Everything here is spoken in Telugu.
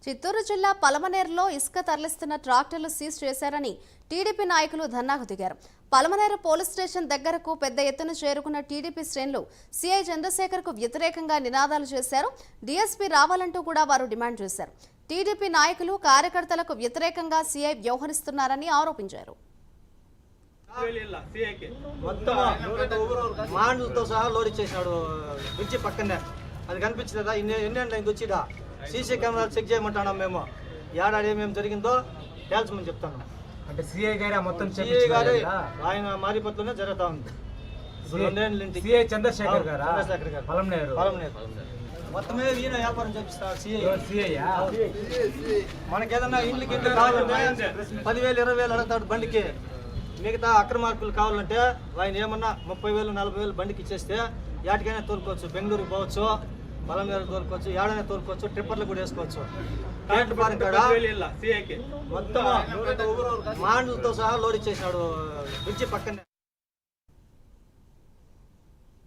చిత్తూరు జిల్లా పలమనేరులో ఇసుక తరలిస్తున్న ట్రాక్టర్లు సీజ్ చేశారని టీడీపీ నాయకులు ధర్నాకు దిగారు. పలమనేరు పోలీస్ స్టేషన్ దగ్గరకు పెద్ద ఎత్తున చేరుకున్న టీడీపీ శ్రేణులు సీఐ చంద్రశేఖర్ కు వ్యతిరేకంగా నినాదాలు చేశారు. డీఎస్పీ రావాలంటూ కూడా వారు డిమాండ్ చేశారు. టీడీపీ నాయకులు కార్యకర్తలకు వ్యతిరేకంగా సీఐ వ్యవహరిస్తున్నారని ఆరోపించారు. మాండ్లతో సహా లోడ్ ఇచ్చేసినాడు బ్రిడ్జి పక్కనే. అది కనిపించలేదా? ఎన్ని వచ్చిడా సీసీ కెమెరాలు చెక్ చేయమంటున్నాం. మేము ఏడాది ఏమేమి జరిగిందో తేల్చమని చెప్తాను. అంటే సిఐ గారు మొత్తం సిఐ గారు ఆయన మారిపత్లోనే జరుగుతా ఉంది. సిఐ చంద్రశేఖర్ గారు పలమనేరు మొత్తమే ఈయన వ్యాపారం చేపిస్తారు. సిఐ మనకేదన్నా ఇంటికి కావాలంటే 10,000 20,000 అడుగుతాడు బండికి. మిగతా అక్రమార్కులు కావాలంటే ఆయన ఏమన్నా 30,000 40,000 బండికి ఇచ్చేస్తే యాటికైనా తోలుకోవచ్చు. బెంగళూరుకి పోవచ్చు, పలమనేరు తోలుకోవచ్చు, ఏడైనా తోలుకోవచ్చు, ట్రిప్పర్లు కూడా వేసుకోవచ్చు. మొత్తం మాండ్లతో సహా లోడ్ ఇచ్చేసినాడు బ్రిడ్జి పక్కనే.